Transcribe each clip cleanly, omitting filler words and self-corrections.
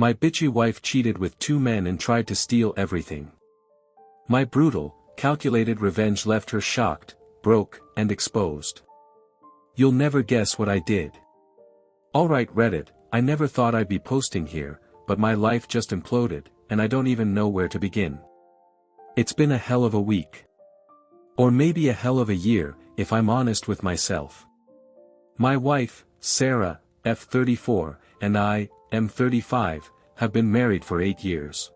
My bitchy wife cheated with 2 men and tried to steal everything. My brutal, calculated revenge left her shocked, broke, and exposed. You'll never guess what I did. Alright Reddit, I never thought I'd be posting here, but my life just imploded, and I don't even know where to begin. It's been a hell of a week. Or maybe a hell of a year, if I'm honest with myself. My wife, Sarah, F34, and I, M35, have been married for 8 years.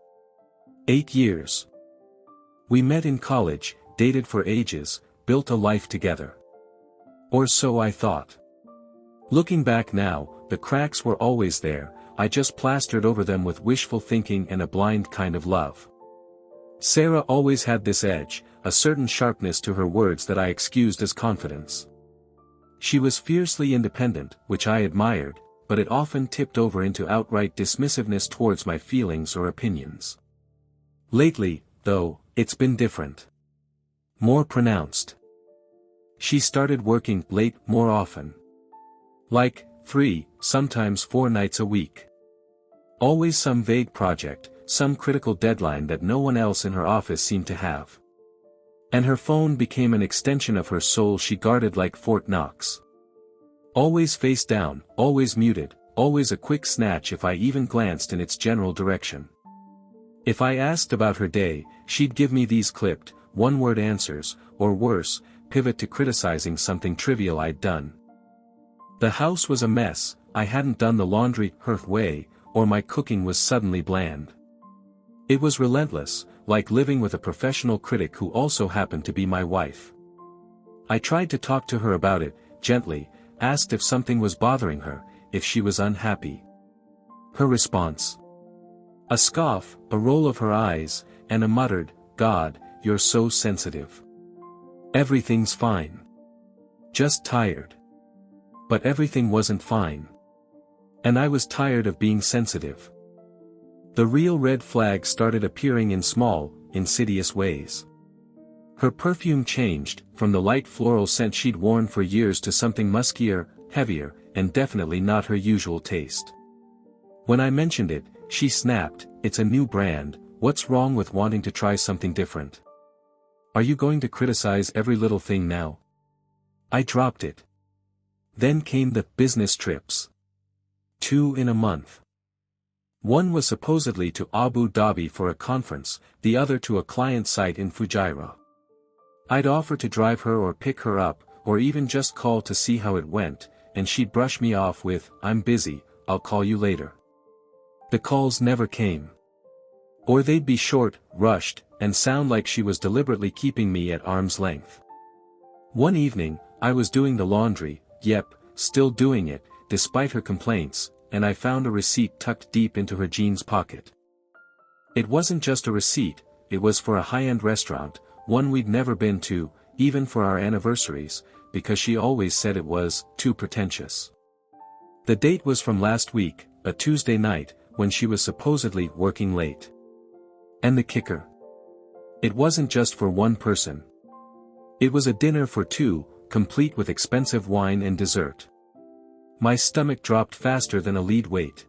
8 years. We met in college, dated for ages, built a life together. Or so I thought. Looking back now, the cracks were always there, I just plastered over them with wishful thinking and a blind kind of love. Sarah always had this edge, a certain sharpness to her words that I excused as confidence. She was fiercely independent, which I admired, but it often tipped over into outright dismissiveness towards my feelings or opinions. Lately, though, it's been different. More pronounced. She started working late more often. Like, 3, sometimes 4 nights a week. Always some vague project, some critical deadline that no one else in her office seemed to have. And her phone became an extension of her soul she guarded like Fort Knox. Always face down, always muted, always a quick snatch if I even glanced in its general direction. If I asked about her day, she'd give me these clipped, one-word answers, or worse, pivot to criticizing something trivial I'd done. The house was a mess, I hadn't done the laundry her way, or my cooking was suddenly bland. It was relentless, like living with a professional critic who also happened to be my wife. I tried to talk to her about it, gently, asked if something was bothering her, if she was unhappy. Her response? A scoff, a roll of her eyes, and a muttered, "God, you're so sensitive. Everything's fine. Just tired." But everything wasn't fine. And I was tired of being sensitive. The real red flags started appearing in small, insidious ways. Her perfume changed, from the light floral scent she'd worn for years to something muskier, heavier, and definitely not her usual taste. When I mentioned it, she snapped, "It's a new brand, what's wrong with wanting to try something different? Are you going to criticize every little thing now?" I dropped it. Then came the business trips. 2 in a month. One was supposedly to Abu Dhabi for a conference, the other to a client site in Fujairah. I'd offer to drive her or pick her up, or even just call to see how it went, and she'd brush me off with, "I'm busy, I'll call you later." The calls never came. Or they'd be short, rushed, and sound like she was deliberately keeping me at arm's length. One evening, I was doing the laundry, yep, still doing it, despite her complaints, and I found a receipt tucked deep into her jeans pocket. It wasn't just a receipt, it was for a high-end restaurant, one we'd never been to, even for our anniversaries, because she always said it was too pretentious. The date was from last week, a Tuesday night, when she was supposedly working late. And the kicker? It wasn't just for one person. It was a dinner for 2, complete with expensive wine and dessert. My stomach dropped faster than a lead weight.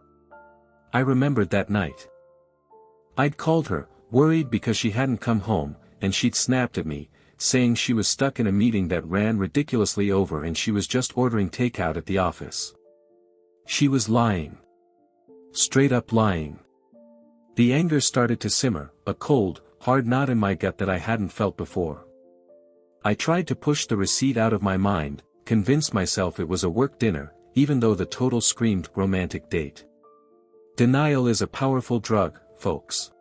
I remembered that night. I'd called her, worried because she hadn't come home, and she'd snapped at me, saying she was stuck in a meeting that ran ridiculously over and she was just ordering takeout at the office. She was lying. Straight up lying. The anger started to simmer, a cold, hard knot in my gut that I hadn't felt before. I tried to push the receipt out of my mind, convinced myself it was a work dinner, even though the total screamed romantic date. Denial is a powerful drug, folks.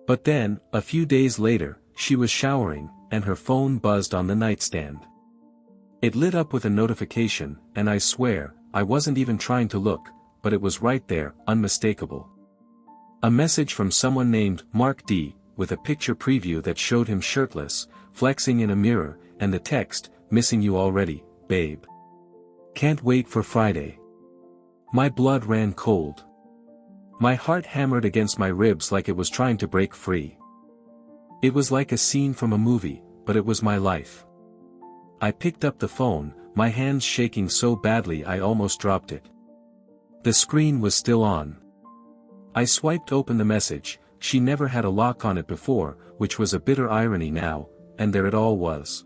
But then, a few days later, she was showering, and her phone buzzed on the nightstand. It lit up with a notification, and I swear, I wasn't even trying to look, but it was right there, unmistakable. A message from someone named Mark D, with a picture preview that showed him shirtless, flexing in a mirror, and the text, "Missing you already, babe. Can't wait for Friday." My blood ran cold. My heart hammered against my ribs like it was trying to break free. It was like a scene from a movie, but it was my life. I picked up the phone, my hands shaking so badly I almost dropped it. The screen was still on. I swiped open the message. She never had a lock on it before, which was a bitter irony now, and there it all was.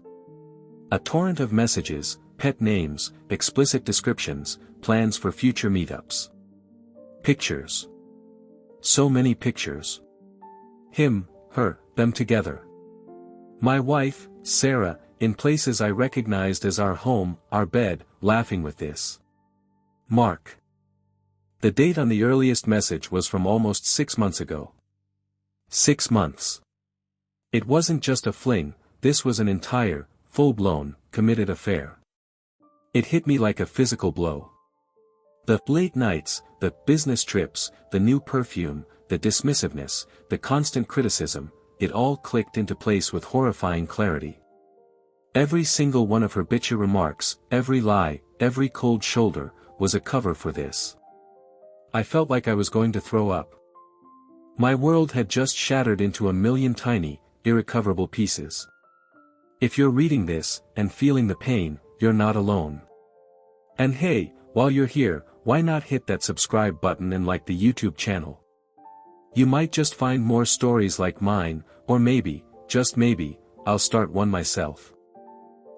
A torrent of messages, pet names, explicit descriptions, plans for future meetups. Pictures. So many pictures. Him, her, them together. My wife, Sarah, in places I recognized as our home, our bed, laughing with this. Mark. The date on the earliest message was from almost 6 months ago. 6 months. It wasn't just a fling, this was an entire, full-blown, committed affair. It hit me like a physical blow. The late nights, the business trips, the new perfume, the dismissiveness, the constant criticism, it all clicked into place with horrifying clarity. Every single one of her bitchy remarks, every lie, every cold shoulder, was a cover for this. I felt like I was going to throw up. My world had just shattered into a million tiny, irrecoverable pieces. If you're reading this, and feeling the pain, you're not alone. And hey, while you're here, why not hit that subscribe button and like the YouTube channel? You might just find more stories like mine, or maybe, just maybe, I'll start one myself.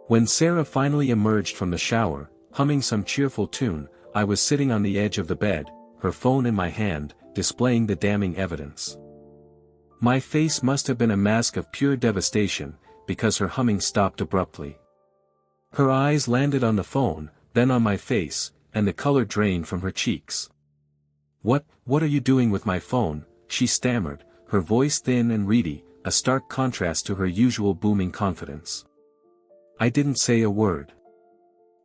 When Sarah finally emerged from the shower, humming some cheerful tune, I was sitting on the edge of the bed, her phone in my hand, displaying the damning evidence. My face must have been a mask of pure devastation, because her humming stopped abruptly. Her eyes landed on the phone, then on my face, and the color drained from her cheeks. What are you doing with my phone?" she stammered, her voice thin and reedy, a stark contrast to her usual booming confidence. I didn't say a word.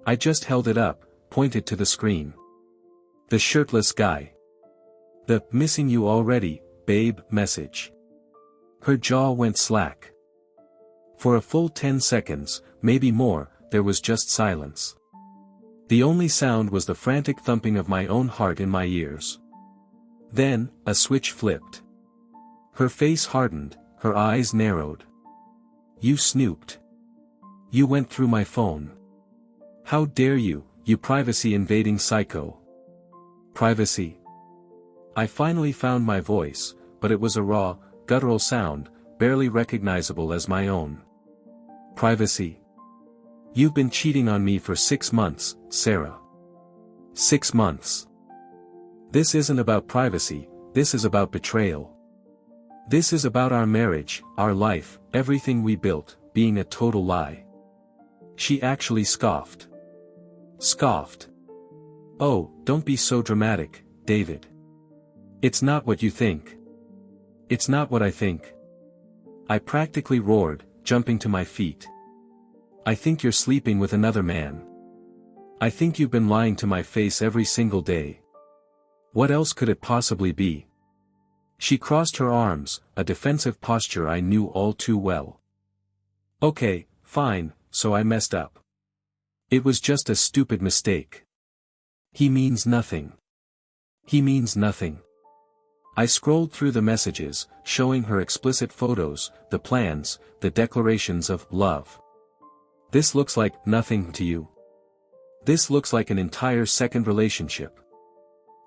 I just held it up, pointed to the screen. The shirtless guy. The "missing you already, babe" message. Her jaw went slack. For a full 10 seconds, maybe more, there was just silence. The only sound was the frantic thumping of my own heart in my ears. Then, a switch flipped. Her face hardened, her eyes narrowed. "You snooped. You went through my phone. How dare you, you privacy-invading psycho." Privacy. I finally found my voice, but it was a raw, guttural sound, barely recognizable as my own. Privacy. "You've been cheating on me for 6 months, Sarah. 6 months. This isn't about privacy, this is about betrayal. This is about our marriage, our life, everything we built, being a total lie." She actually scoffed. Scoffed. "Oh, don't be so dramatic, David. It's not what you think. It's not what I think." I practically roared, jumping to my feet. "I think you're sleeping with another man. I think you've been lying to my face every single day. What else could it possibly be?" She crossed her arms, a defensive posture I knew all too well. "Okay, fine, so I messed up. It was just a stupid mistake. He means nothing. He means nothing." I scrolled through the messages, showing her explicit photos, the plans, the declarations of love. "This looks like nothing to you. This looks like an entire second relationship.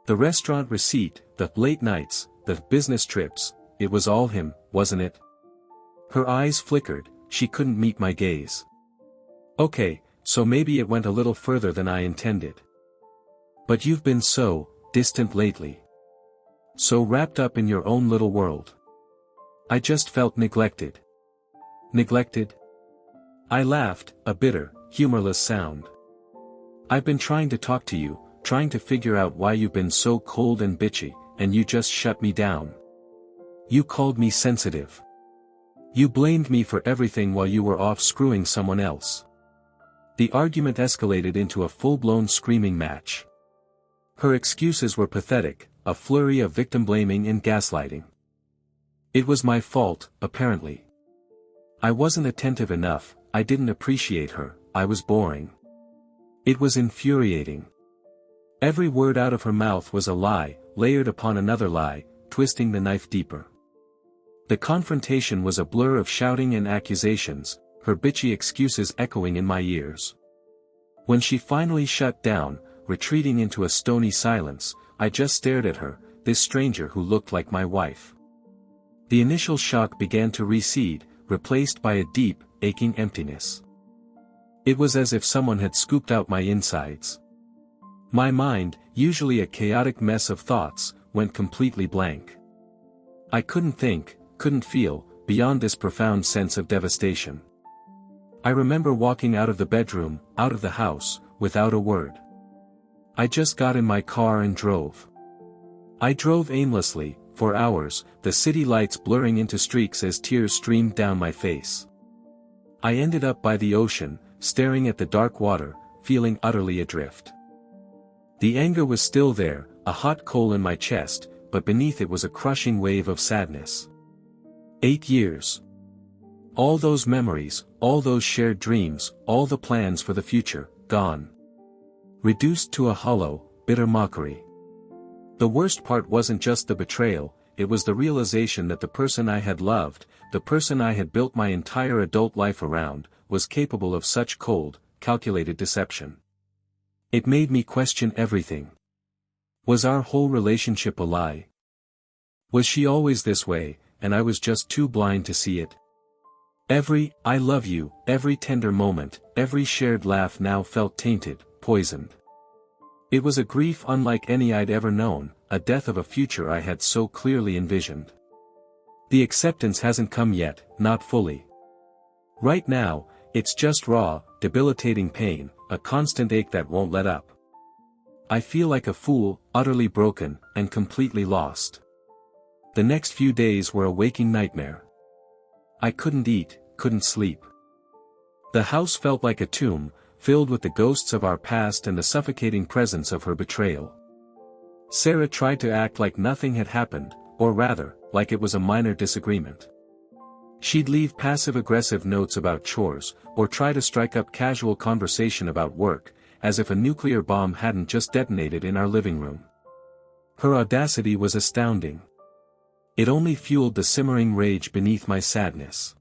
The restaurant receipt, the late nights, the business trips, it was all him, wasn't it?" Her eyes flickered, she couldn't meet my gaze. "Okay, so maybe it went a little further than I intended. But you've been so distant lately. So wrapped up in your own little world. I just felt neglected." Neglected? I laughed, a bitter, humorless sound. "I've been trying to talk to you, trying to figure out why you've been so cold and bitchy, and you just shut me down. You called me sensitive. You blamed me for everything while you were off screwing someone else." The argument escalated into a full-blown screaming match. Her excuses were pathetic, a flurry of victim-blaming and gaslighting. It was my fault, apparently. I wasn't attentive enough, I didn't appreciate her, I was boring. It was infuriating. Every word out of her mouth was a lie, layered upon another lie, twisting the knife deeper. The confrontation was a blur of shouting and accusations, her bitchy excuses echoing in my ears. When she finally shut down, retreating into a stony silence, I just stared at her, this stranger who looked like my wife. The initial shock began to recede, replaced by a deep, aching emptiness. It was as if someone had scooped out my insides. My mind, usually a chaotic mess of thoughts, went completely blank. I couldn't think, couldn't feel, beyond this profound sense of devastation. I remember walking out of the bedroom, out of the house, without a word. I just got in my car and drove. I drove aimlessly, for hours, the city lights blurring into streaks as tears streamed down my face. I ended up by the ocean, staring at the dark water, feeling utterly adrift. The anger was still there, a hot coal in my chest, but beneath it was a crushing wave of sadness. 8 years. All those memories, all those shared dreams, all the plans for the future, gone. Reduced to a hollow, bitter mockery. The worst part wasn't just the betrayal, it was the realization that the person I had loved, the person I had built my entire adult life around, was capable of such cold, calculated deception. It made me question everything. Was our whole relationship a lie? Was she always this way, and I was just too blind to see it? Every "I love you," every tender moment, every shared laugh now felt tainted, poisoned. It was a grief unlike any I'd ever known, a death of a future I had so clearly envisioned. The acceptance hasn't come yet, not fully. Right now, it's just raw, debilitating pain, a constant ache that won't let up. I feel like a fool, utterly broken, and completely lost. The next few days were a waking nightmare. I couldn't eat, couldn't sleep. The house felt like a tomb, filled with the ghosts of our past and the suffocating presence of her betrayal. Sarah tried to act like nothing had happened, or rather, like it was a minor disagreement. She'd leave passive-aggressive notes about chores, or try to strike up casual conversation about work, as if a nuclear bomb hadn't just detonated in our living room. Her audacity was astounding. It only fueled the simmering rage beneath my sadness.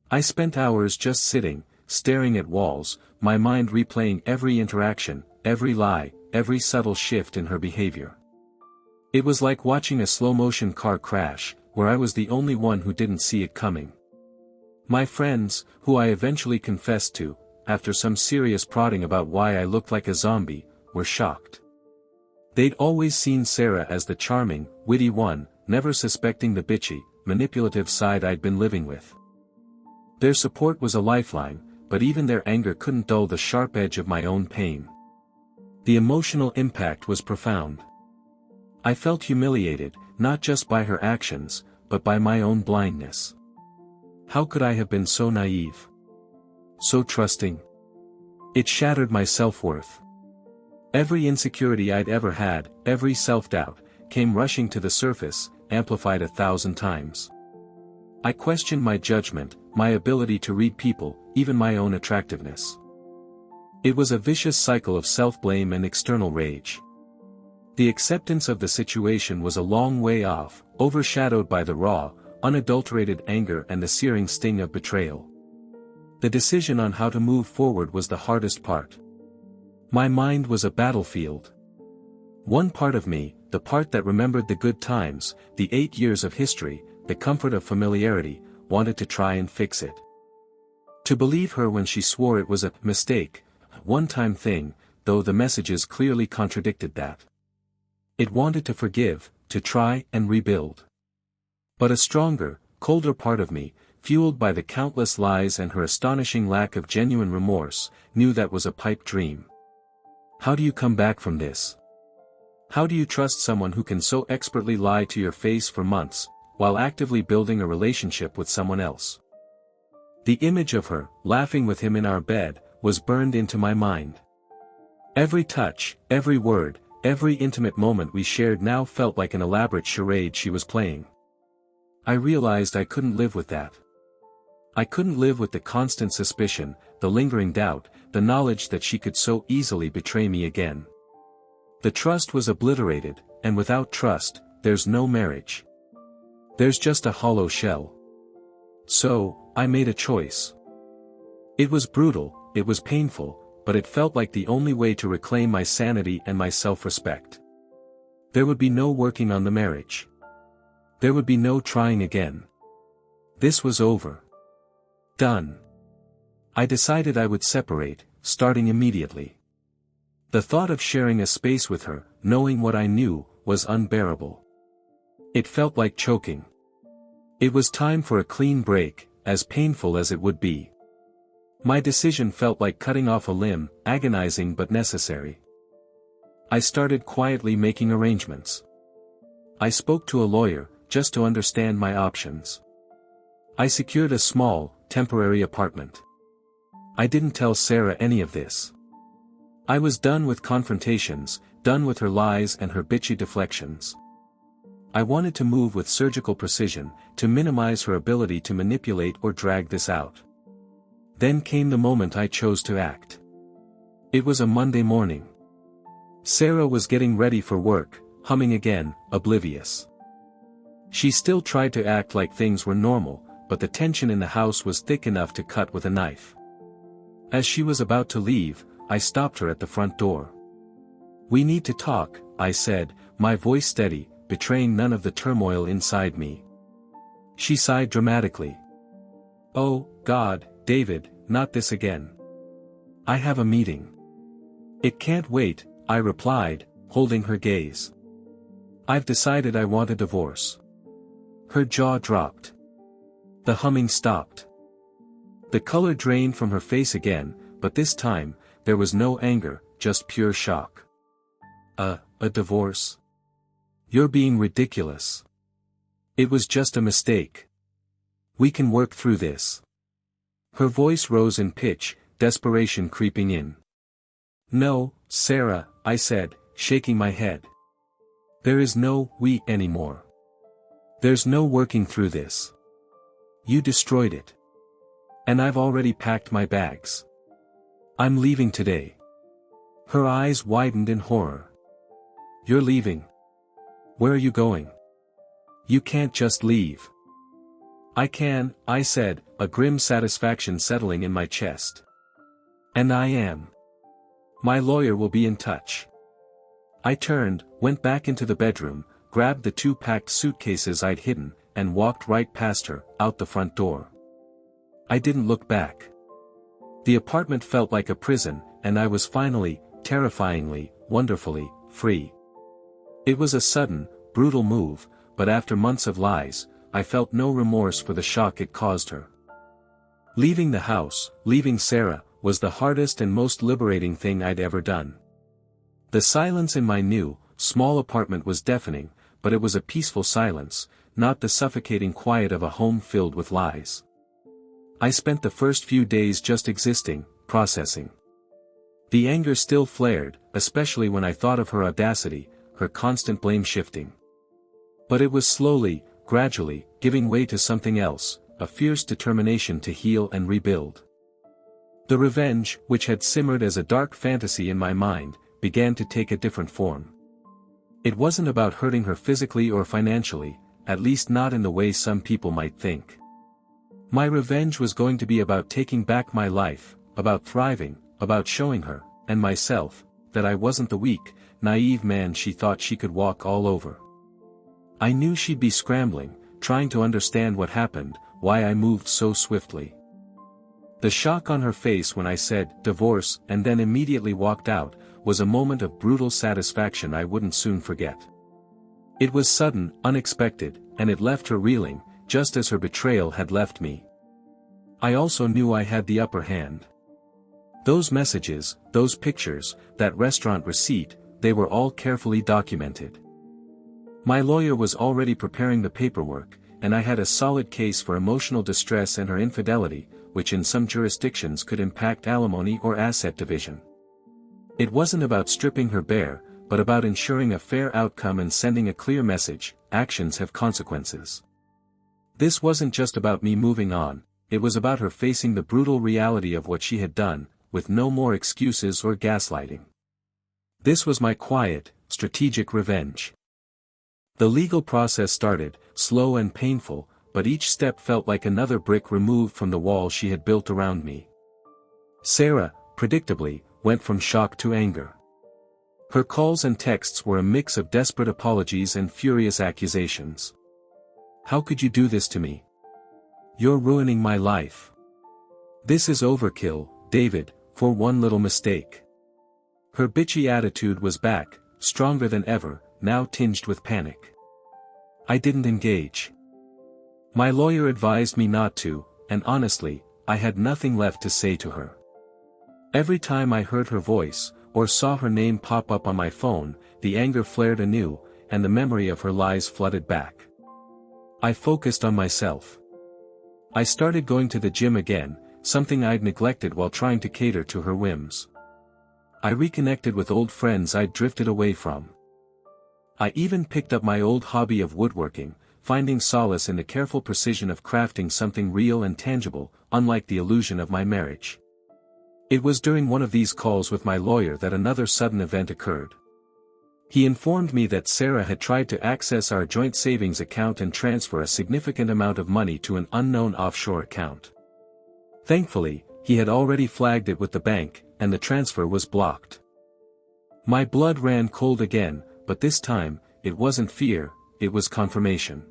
I spent hours just sitting, staring at walls, my mind replaying every interaction, every lie, every subtle shift in her behavior. It was like watching a slow-motion car crash, where I was the only one who didn't see it coming. My friends, who I eventually confessed to, after some serious prodding about why I looked like a zombie, were shocked. They'd always seen Sarah as the charming, witty one, never suspecting the bitchy, manipulative side I'd been living with. Their support was a lifeline, but even their anger couldn't dull the sharp edge of my own pain. The emotional impact was profound. I felt humiliated, not just by her actions, but by my own blindness. How could I have been so naive? So trusting? It shattered my self-worth. Every insecurity I'd ever had, every self-doubt, came rushing to the surface, amplified 1,000 times. I questioned my judgment, my ability to read people, even my own attractiveness. It was a vicious cycle of self-blame and external rage. The acceptance of the situation was a long way off, overshadowed by the raw, unadulterated anger and the searing sting of betrayal. The decision on how to move forward was the hardest part. My mind was a battlefield. One part of me, the part that remembered the good times, the 8 years of history, the comfort of familiarity, wanted to try and fix it. To believe her when she swore it was a mistake, one-time thing, though the messages clearly contradicted that. It wanted to forgive, to try and rebuild. But a stronger, colder part of me, fueled by the countless lies and her astonishing lack of genuine remorse, knew that was a pipe dream. How do you come back from this? How do you trust someone who can so expertly lie to your face for months, while actively building a relationship with someone else? The image of her, laughing with him in our bed, was burned into my mind. Every touch, every word, every intimate moment we shared now felt like an elaborate charade she was playing. I realized I couldn't live with that. I couldn't live with the constant suspicion, the lingering doubt, the knowledge that she could so easily betray me again. The trust was obliterated, and without trust, there's no marriage. There's just a hollow shell. So, I made a choice. It was brutal, it was painful, but it felt like the only way to reclaim my sanity and my self-respect. There would be no working on the marriage. There would be no trying again. This was over. Done. I decided I would separate, starting immediately. The thought of sharing a space with her, knowing what I knew, was unbearable. It felt like choking. It was time for a clean break, as painful as it would be. My decision felt like cutting off a limb, agonizing but necessary. I started quietly making arrangements. I spoke to a lawyer, just to understand my options. I secured a small, temporary apartment. I didn't tell Sarah any of this. I was done with confrontations, done with her lies and her bitchy deflections. I wanted to move with surgical precision, to minimize her ability to manipulate or drag this out. Then came the moment I chose to act. It was a Monday morning. Sarah was getting ready for work, humming again, oblivious. She still tried to act like things were normal, but the tension in the house was thick enough to cut with a knife. As she was about to leave, I stopped her at the front door. "We need to talk," I said, my voice steady, betraying none of the turmoil inside me. She sighed dramatically. "Oh, God, David, not this again. I have a meeting." "It can't wait," I replied, holding her gaze. "I've decided I want a divorce." Her jaw dropped. The humming stopped. The color drained from her face again, but this time, there was no anger, just pure shock. A divorce? You're being ridiculous. It was just a mistake. We can work through this." Her voice rose in pitch, desperation creeping in. "No, Sarah," I said, shaking my head. "There is no we anymore. There's no working through this. You destroyed it. And I've already packed my bags. I'm leaving today." Her eyes widened in horror. "You're leaving? Where are you going? You can't just leave." "I can," I said, a grim satisfaction settling in my chest. "And I am. My lawyer will be in touch." I turned, went back into the bedroom, grabbed the 2 packed suitcases I'd hidden, and walked right past her, out the front door. I didn't look back. The apartment felt like a prison, and I was finally, terrifyingly, wonderfully, free. It was a sudden, brutal move, but after months of lies, I felt no remorse for the shock it caused her. Leaving the house, leaving Sarah, was the hardest and most liberating thing I'd ever done. The silence in my new, small apartment was deafening, but it was a peaceful silence, not the suffocating quiet of a home filled with lies. I spent the first few days just existing, processing. The anger still flared, especially when I thought of her audacity, her constant blame shifting. But it was slowly, gradually, giving way to something else, a fierce determination to heal and rebuild. The revenge, which had simmered as a dark fantasy in my mind, began to take a different form. It wasn't about hurting her physically or financially, at least not in the way some people might think. My revenge was going to be about taking back my life, about thriving, about showing her, and myself, that I wasn't the weak, naive man she thought she could walk all over. I knew she'd be scrambling, trying to understand what happened, why I moved so swiftly. The shock on her face when I said, "divorce," and then immediately walked out, was a moment of brutal satisfaction I wouldn't soon forget. It was sudden, unexpected, and it left her reeling, just as her betrayal had left me. I also knew I had the upper hand. Those messages, those pictures, that restaurant receipt, they were all carefully documented. My lawyer was already preparing the paperwork, and I had a solid case for emotional distress and her infidelity, which in some jurisdictions could impact alimony or asset division. It wasn't about stripping her bare, but about ensuring a fair outcome and sending a clear message: actions have consequences. This wasn't just about me moving on, it was about her facing the brutal reality of what she had done, with no more excuses or gaslighting. This was my quiet, strategic revenge. The legal process started, slow and painful, but each step felt like another brick removed from the wall she had built around me. Sarah, predictably, went from shock to anger. Her calls and texts were a mix of desperate apologies and furious accusations. "How could you do this to me? You're ruining my life. This is overkill, David, for one little mistake." Her bitchy attitude was back, stronger than ever, now tinged with panic. I didn't engage. My lawyer advised me not to, and honestly, I had nothing left to say to her. Every time I heard her voice, or saw her name pop up on my phone, the anger flared anew, and the memory of her lies flooded back. I focused on myself. I started going to the gym again, something I'd neglected while trying to cater to her whims. I reconnected with old friends I'd drifted away from. I even picked up my old hobby of woodworking, finding solace in the careful precision of crafting something real and tangible, unlike the illusion of my marriage. It was during one of these calls with my lawyer that another sudden event occurred. He informed me that Sarah had tried to access our joint savings account and transfer a significant amount of money to an unknown offshore account. Thankfully, he had already flagged it with the bank, and the transfer was blocked. My blood ran cold again, but this time, it wasn't fear, it was confirmation.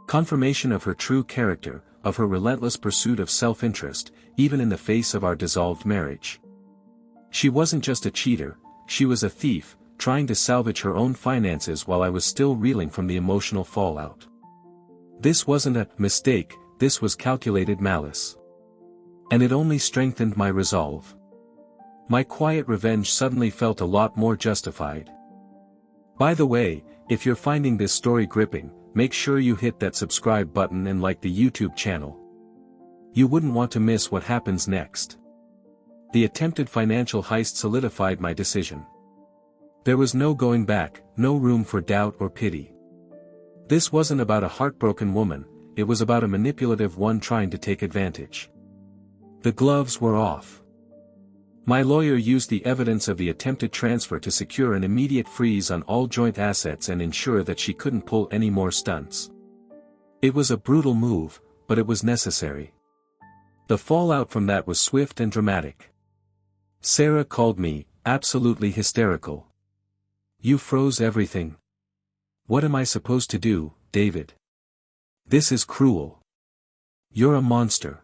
Confirmation of her true character, of her relentless pursuit of self-interest, even in the face of our dissolved marriage. She wasn't just a cheater, she was a thief, trying to salvage her own finances while I was still reeling from the emotional fallout. This wasn't a mistake, this was calculated malice. And it only strengthened my resolve. My quiet revenge suddenly felt a lot more justified. By the way, if you're finding this story gripping, make sure you hit that subscribe button and like the YouTube channel. You wouldn't want to miss what happens next. The attempted financial heist solidified my decision. There was no going back, no room for doubt or pity. This wasn't about a heartbroken woman, it was about a manipulative one trying to take advantage. The gloves were off. My lawyer used the evidence of the attempted transfer to secure an immediate freeze on all joint assets and ensure that she couldn't pull any more stunts. It was a brutal move, but it was necessary. The fallout from that was swift and dramatic. Sarah called me, absolutely hysterical. "You froze everything. What am I supposed to do, David? This is cruel. You're a monster."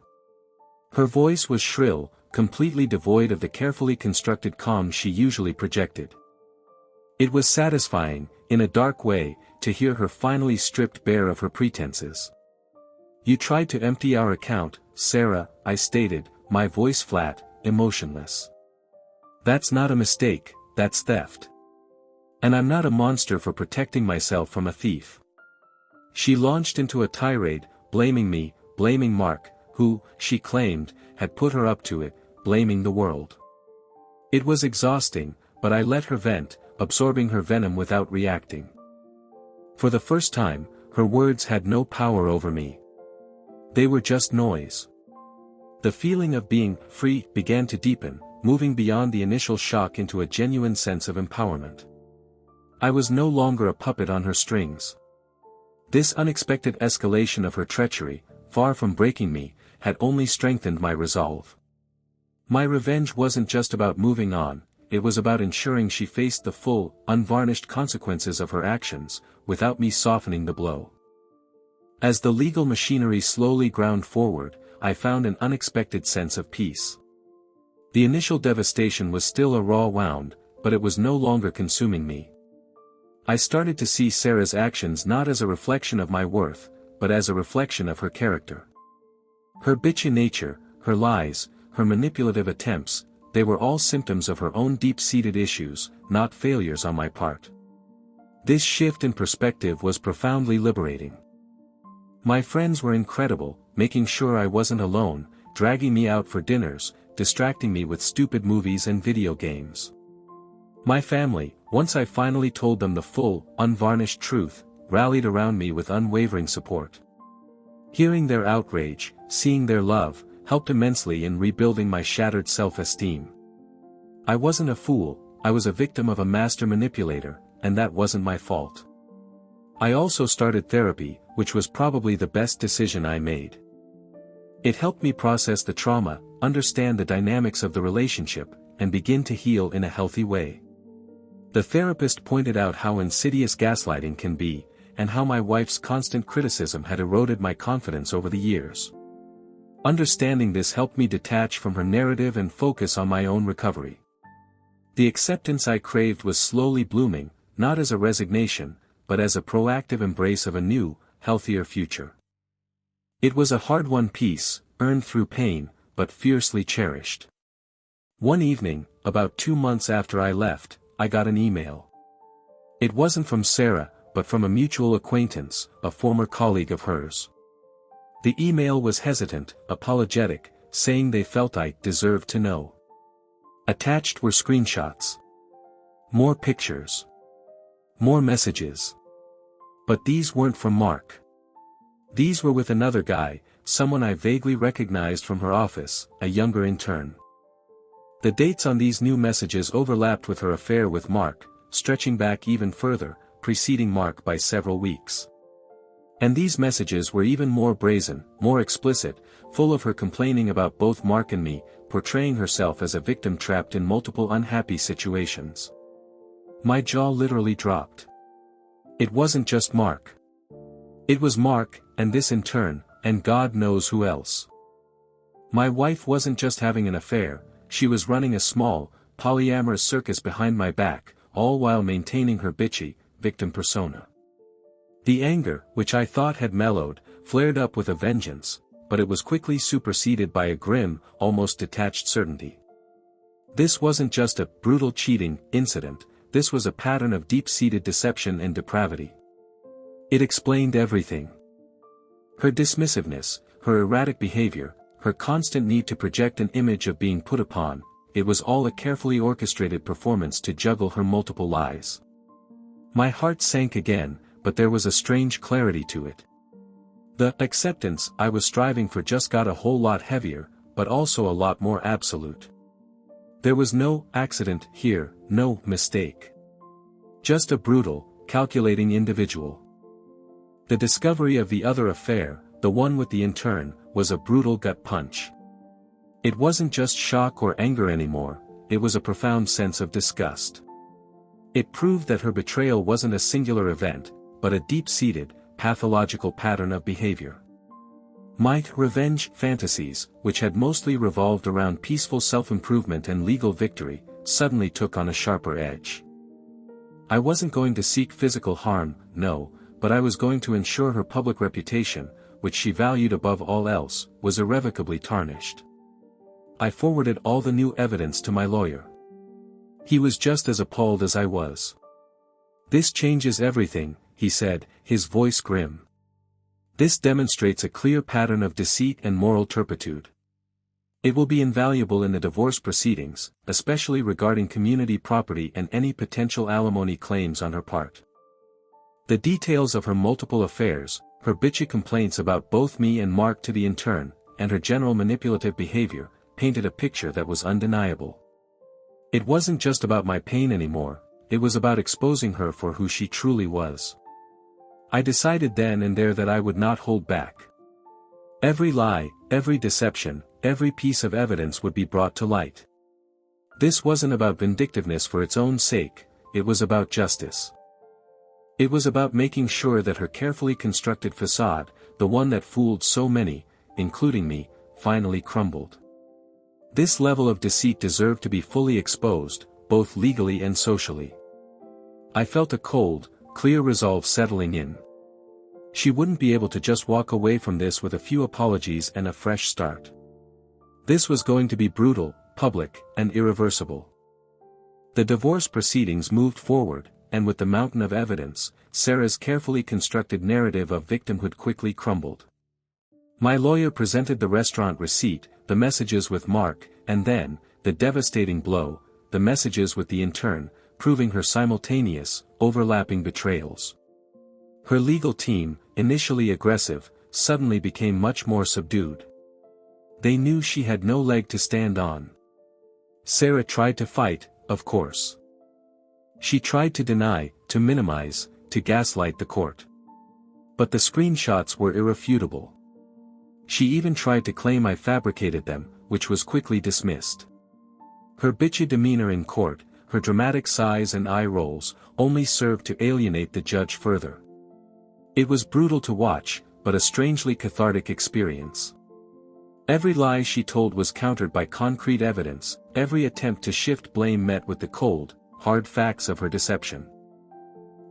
Her voice was shrill, completely devoid of the carefully constructed calm she usually projected. It was satisfying, in a dark way, to hear her finally stripped bare of her pretenses. "You tried to empty our account, Sarah," I stated, my voice flat, emotionless. "That's not a mistake, that's theft. And I'm not a monster for protecting myself from a thief." She launched into a tirade, blaming me, blaming Mark, who, she claimed, had put her up to it, blaming the world. It was exhausting, but I let her vent, absorbing her venom without reacting. For the first time, her words had no power over me. They were just noise. The feeling of being free began to deepen, moving beyond the initial shock into a genuine sense of empowerment. I was no longer a puppet on her strings. This unexpected escalation of her treachery, far from breaking me, had only strengthened my resolve. My revenge wasn't just about moving on, it was about ensuring she faced the full, unvarnished consequences of her actions, without me softening the blow. As the legal machinery slowly ground forward, I found an unexpected sense of peace. The initial devastation was still a raw wound, but it was no longer consuming me. I started to see Sarah's actions not as a reflection of my worth, but as a reflection of her character. Her bitchy nature, her lies, her manipulative attempts, they were all symptoms of her own deep-seated issues, not failures on my part. This shift in perspective was profoundly liberating. My friends were incredible, making sure I wasn't alone, dragging me out for dinners, distracting me with stupid movies and video games. My family, once I finally told them the full, unvarnished truth, rallied around me with unwavering support. Hearing their outrage, seeing their love, helped immensely in rebuilding my shattered self-esteem. I wasn't a fool, I was a victim of a master manipulator, and that wasn't my fault. I also started therapy, which was probably the best decision I made. It helped me process the trauma, understand the dynamics of the relationship, and begin to heal in a healthy way. The therapist pointed out how insidious gaslighting can be, and how my wife's constant criticism had eroded my confidence over the years. Understanding this helped me detach from her narrative and focus on my own recovery. The acceptance I craved was slowly blooming, not as a resignation, but as a proactive embrace of a new, healthier future. It was a hard-won peace, earned through pain, but fiercely cherished. One evening, about 2 months after I left, I got an email. It wasn't from Sarah, but from a mutual acquaintance, a former colleague of hers. The email was hesitant, apologetic, saying they felt I deserved to know. Attached were screenshots. More pictures. More messages. But these weren't from Mark. These were with another guy, someone I vaguely recognized from her office, a younger intern. The dates on these new messages overlapped with her affair with Mark, stretching back even further, preceding Mark by several weeks. And these messages were even more brazen, more explicit, full of her complaining about both Mark and me, portraying herself as a victim trapped in multiple unhappy situations. My jaw literally dropped. It wasn't just Mark. It was Mark, and this in turn, and God knows who else. My wife wasn't just having an affair, she was running a small, polyamorous circus behind my back, all while maintaining her bitchy, victim persona. The anger, which I thought had mellowed, flared up with a vengeance, but it was quickly superseded by a grim, almost detached certainty. This wasn't just a brutal cheating incident, this was a pattern of deep-seated deception and depravity. It explained everything. Her dismissiveness, her erratic behavior, her constant need to project an image of being put upon, it was all a carefully orchestrated performance to juggle her multiple lies. My heart sank again, but there was a strange clarity to it. The acceptance I was striving for just got a whole lot heavier, but also a lot more absolute. There was no accident here, no mistake. Just a brutal, calculating individual. The discovery of the other affair, the one with the intern, was a brutal gut punch. It wasn't just shock or anger anymore, it was a profound sense of disgust. It proved that her betrayal wasn't a singular event, but a deep-seated, pathological pattern of behavior. My revenge fantasies, which had mostly revolved around peaceful self-improvement and legal victory, suddenly took on a sharper edge. I wasn't going to seek physical harm, no, but I was going to ensure her public reputation, which she valued above all else, was irrevocably tarnished. I forwarded all the new evidence to my lawyer. He was just as appalled as I was. "This changes everything," he said, his voice grim. "This demonstrates a clear pattern of deceit and moral turpitude. It will be invaluable in the divorce proceedings, especially regarding community property and any potential alimony claims on her part." The details of her multiple affairs, her bitchy complaints about both me and Mark to the intern, and her general manipulative behavior, painted a picture that was undeniable. It wasn't just about my pain anymore, it was about exposing her for who she truly was. I decided then and there that I would not hold back. Every lie, every deception, every piece of evidence would be brought to light. This wasn't about vindictiveness for its own sake, it was about justice. It was about making sure that her carefully constructed facade, the one that fooled so many, including me, finally crumbled. This level of deceit deserved to be fully exposed, both legally and socially. I felt a cold, clear resolve settling in. She wouldn't be able to just walk away from this with a few apologies and a fresh start. This was going to be brutal, public, and irreversible. The divorce proceedings moved forward, and with the mountain of evidence, Sarah's carefully constructed narrative of victimhood quickly crumbled. My lawyer presented the restaurant receipt, the messages with Mark, and then, the devastating blow, the messages with the intern, proving her simultaneous, overlapping betrayals. Her legal team, initially aggressive, suddenly became much more subdued. They knew she had no leg to stand on. Sarah tried to fight, of course. She tried to deny, to minimize, to gaslight the court. But the screenshots were irrefutable. She even tried to claim I fabricated them, which was quickly dismissed. Her bitchy demeanor in court, her dramatic sighs and eye rolls, only served to alienate the judge further. It was brutal to watch, but a strangely cathartic experience. Every lie she told was countered by concrete evidence, every attempt to shift blame met with the cold, hard facts of her deception.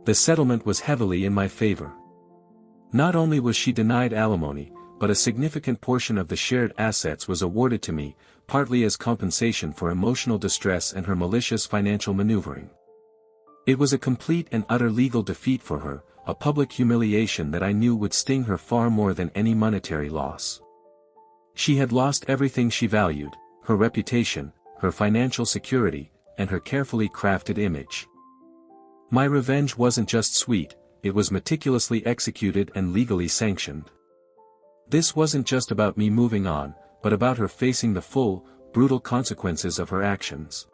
The settlement was heavily in my favor. Not only was she denied alimony, but a significant portion of the shared assets was awarded to me, partly as compensation for emotional distress and her malicious financial maneuvering. It was a complete and utter legal defeat for her, a public humiliation that I knew would sting her far more than any monetary loss. She had lost everything she valued, her reputation, her financial security, and her carefully crafted image. My revenge wasn't just sweet, it was meticulously executed and legally sanctioned. This wasn't just about me moving on, but about her facing the full, brutal consequences of her actions.